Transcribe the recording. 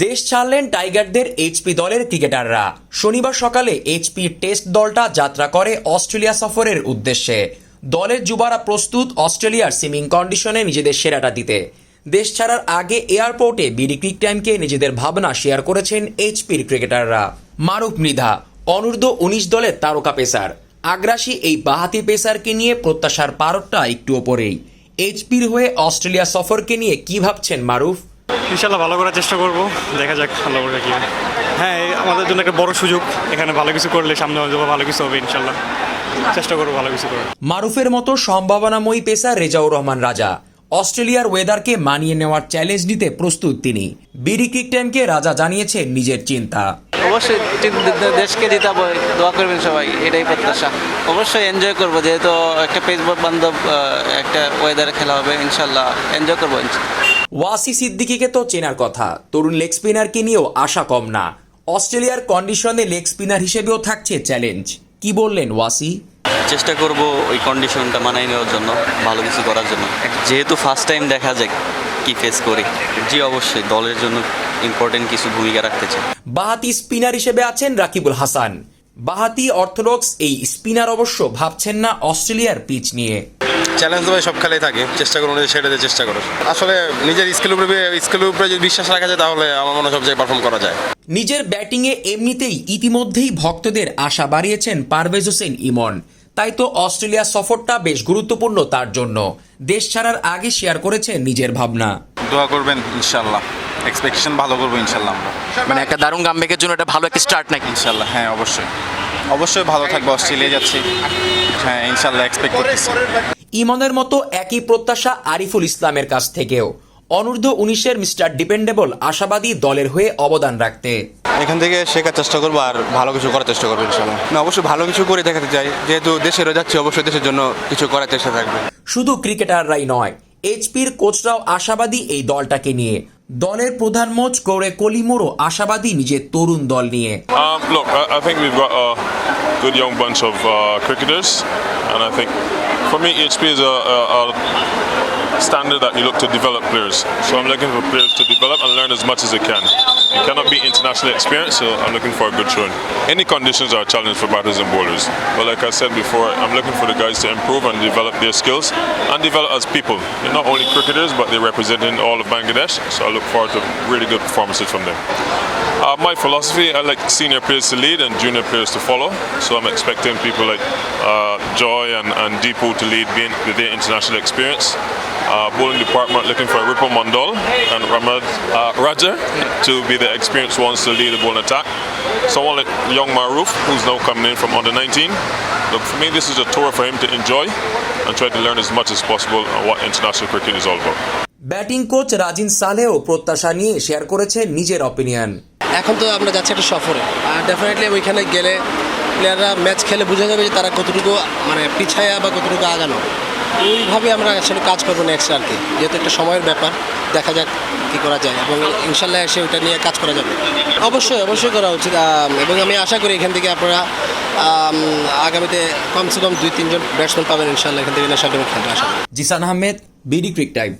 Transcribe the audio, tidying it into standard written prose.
দেশ ছাড়লেন টাইগারদের এইচপি দলের ক্রিকেটাররা। শনিবার সকালে এইচপি টেস্ট দলটা যাত্রা করে অস্ট্রেলিয়া সফরের উদ্দেশ্যে। দলের যুবারা প্রস্তুত অস্ট্রেলিয়ার সিমিং কন্ডিশনে নিজেদের সেরাটা দিতে। দেশ ছাড়ার আগে এয়ারপোর্টে বিডি ক্রিক টাইমকে নিজেদের ভাবনা শেয়ার করেছেন এইচপির ক্রিকেটাররা। মারুফ মৃধা অনূর্ধ্ব 19 দলের তারকা পেসার। আগ্রাসী এই বাঁহাতি পেসারকে নিয়ে প্রত্যাশার পারদটা একটু ওপরেই। এইচপির হয়ে অস্ট্রেলিয়া সফরকে নিয়ে কি ভাবছেন মারুফ? ইনশাল্লাহ ভালো করার চেষ্টা করব, দেখা যাক আল্লাহ করে কি হয়। হ্যাঁ, আমাদের জন্য একটা বড় সুযোগ, এখানে ভালো কিছু করলে সামনে হয়তো ভালো কিছু হবে ইনশাল্লাহ, চেষ্টা করবো ভালো কিছু করার। মারুফের মতো সম্ভাবনাময়ী পেসার রেজাউর রহমান রাজা। অস্ট্রেলিয়ার ওয়েদারকে মানিয়ে নেওয়ার চ্যালেঞ্জ নিতে প্রস্তুত তিনি। বিডি ক্রিক টাইমকে রাজা জানিয়েছেন নিজের চিন্তা। অবশ্যই দেশকে জিতাবো, দোয়া করবেন সবাই, এটাই প্রত্যাশা। অবশ্যই এনজয় করবো, যেহেতু একটা পেস বান্ধব একটা ওয়েদারে খেলা হবে, ইনশাল্লাহ এনজয় করবো। ওয়াসি সিদ্দিকীকে তো চেনার কথা, তরুণ লেগ স্পিনারকে নিয়েও আশা কম না। অস্ট্রেলিয়ার কন্ডিশনে লেগ স্পিনার হিসেবেও থাকছে চ্যালেঞ্জ। কি বললেন ওয়াসি? চেষ্টা করব ওই কন্ডিশনটা মানায় নেওয়ার জন্য, ভালো কিছু করার জন্য। যেহেতু ফার্স্ট টাইম দেখা যাক কি ফেস করি। জি অবশ্যই দলের জন্য ইম্পর্টেন্ট কিছু ভূমিকা রাখতে চাই। বাঁহাতি স্পিনার হিসেবে আছেন রাকিবুল হাসান। বাঁহাতি অর্থোডক্স এই স্পিনার অবশ্য ভাবছেন না অস্ট্রেলিয়ার পিচ নিয়ে। চ্যালেঞ্জ তো ভাই সব খেলাই থাকে, চেষ্টা করুন সেটা দিয়ে চেষ্টা করুন। আসলে নিজের স্কিলের উপরে যদি বিশ্বাস রাখা যায় তাহলে আমার মনে হয় সব জায়গায় পারফর্ম করা যায়। নিজের ব্যাটিংয়ে এমনিতেই ইতিমধ্যেই ভক্তদের আশা বাড়িয়েছেন পারভেজ হোসেন ইমন। তাই তো অস্ট্রেলিয়া সফরটা বেশ গুরুত্বপূর্ণ তার জন্য। দেশ ছাড়ার আগে শেয়ার করেছেন নিজের ভাবনা। দোয়া করবেন ইনশাল্লাহ, এক্সপেকটেশন ভালো করবো ইনশাল্লাহ আমরা। মানে একটা দারুণ কামব্যাকের জন্য এটা ভালো একটা স্টার্ট নাকি? ইনশাল্লাহ হ্যাঁ, অবশ্যই ভালো থাকবে। অস্ট্রেলিয়া যাচ্ছি, হ্যাঁ ইনশাল্লাহ এক্সপেক্ট করতেছি। ইমনের মতো একই প্রত্যাশা আরিফুল ইসলামের কাছ থেকেও। অনূর্ধ্ব 19-এর মিস্টার ডিপেন্ডেবল আশাবাদী দলের হয়ে অবদান রাখতে। এখান থেকে শেখার চেষ্টা করবো আর ভালো কিছু করার চেষ্টা করবো ইনশাল্লাহ। না অবশ্যই ভালো কিছু করে দেখাতে চাই, যেহেতু দেশেরও যাচ্ছি, অবশ্যই দেশের জন্য কিছু করার চেষ্টা থাকবে। শুধু ক্রিকেটাররাই নয়, এইচপির কোচরাও আশাবাদী এই দলটাকে নিয়ে। দলের প্রধান কোচ কৌরে কলিমুরও আশাবাদী নিজের তরুণ দল নিয়ে। Look, I think we've got a good young bunch of cricketers, and I think for me HP is a standard that you look to develop players. So I'm looking for players to develop and learn as much as they can. You cannot be internationally experienced, so I'm looking for a good showing. Any conditions are a challenge for batters and bowlers. But like I said before, I'm looking for the guys to improve and develop their skills and develop as people. They're not only cricketers, but they're representing all of Bangladesh. So I look forward to really good performances from them. My philosophy, I like senior players to lead and junior players to follow. So I'm expecting people like Joy and Deepu to lead with their international experience. Bowling department looking for Ripple Mandal and Ramad Raja to be the experienced ones to lead the bowling attack. Someone like young Maruf, who's now coming in from under 19. Look, for me this is a tour for him to enjoy and try to learn as much as possible on what international cricket is all about. Batting coach Rajin সালেও প্রত্যাশা নিয়ে share করেছেন নিজের opinion. এখন তো আমরা যাচ্ছি একটা সফরে, আর ডেফিনেটলি ওইখানে গেলে প্লেয়াররা ম্যাচ খেলে বোঝা যাবে যে তারা কতটুকু মানে পিছায়া বা কতটুকু আগানো। ওইভাবে আমরা আসলে কাজ করবো নেক্সট আর কি, যেহেতু একটা সময়ের ব্যাপার, দেখা যাক কী করা যায় এবং ইনশাল্লাহ এসে ওইটা নিয়ে কাজ করা যাবে। অবশ্যই করা উচিত, এবং আমি আশা করি এখান থেকে আপনারা আগামীতে কমসে কম 2-3 জন ব্যাটসম্যান পাবেন ইনশাল্লাহ এখান থেকে ন্যাশনাল টিমে খেলতে। আশা করি। Zisan Ahmed, BD cric time.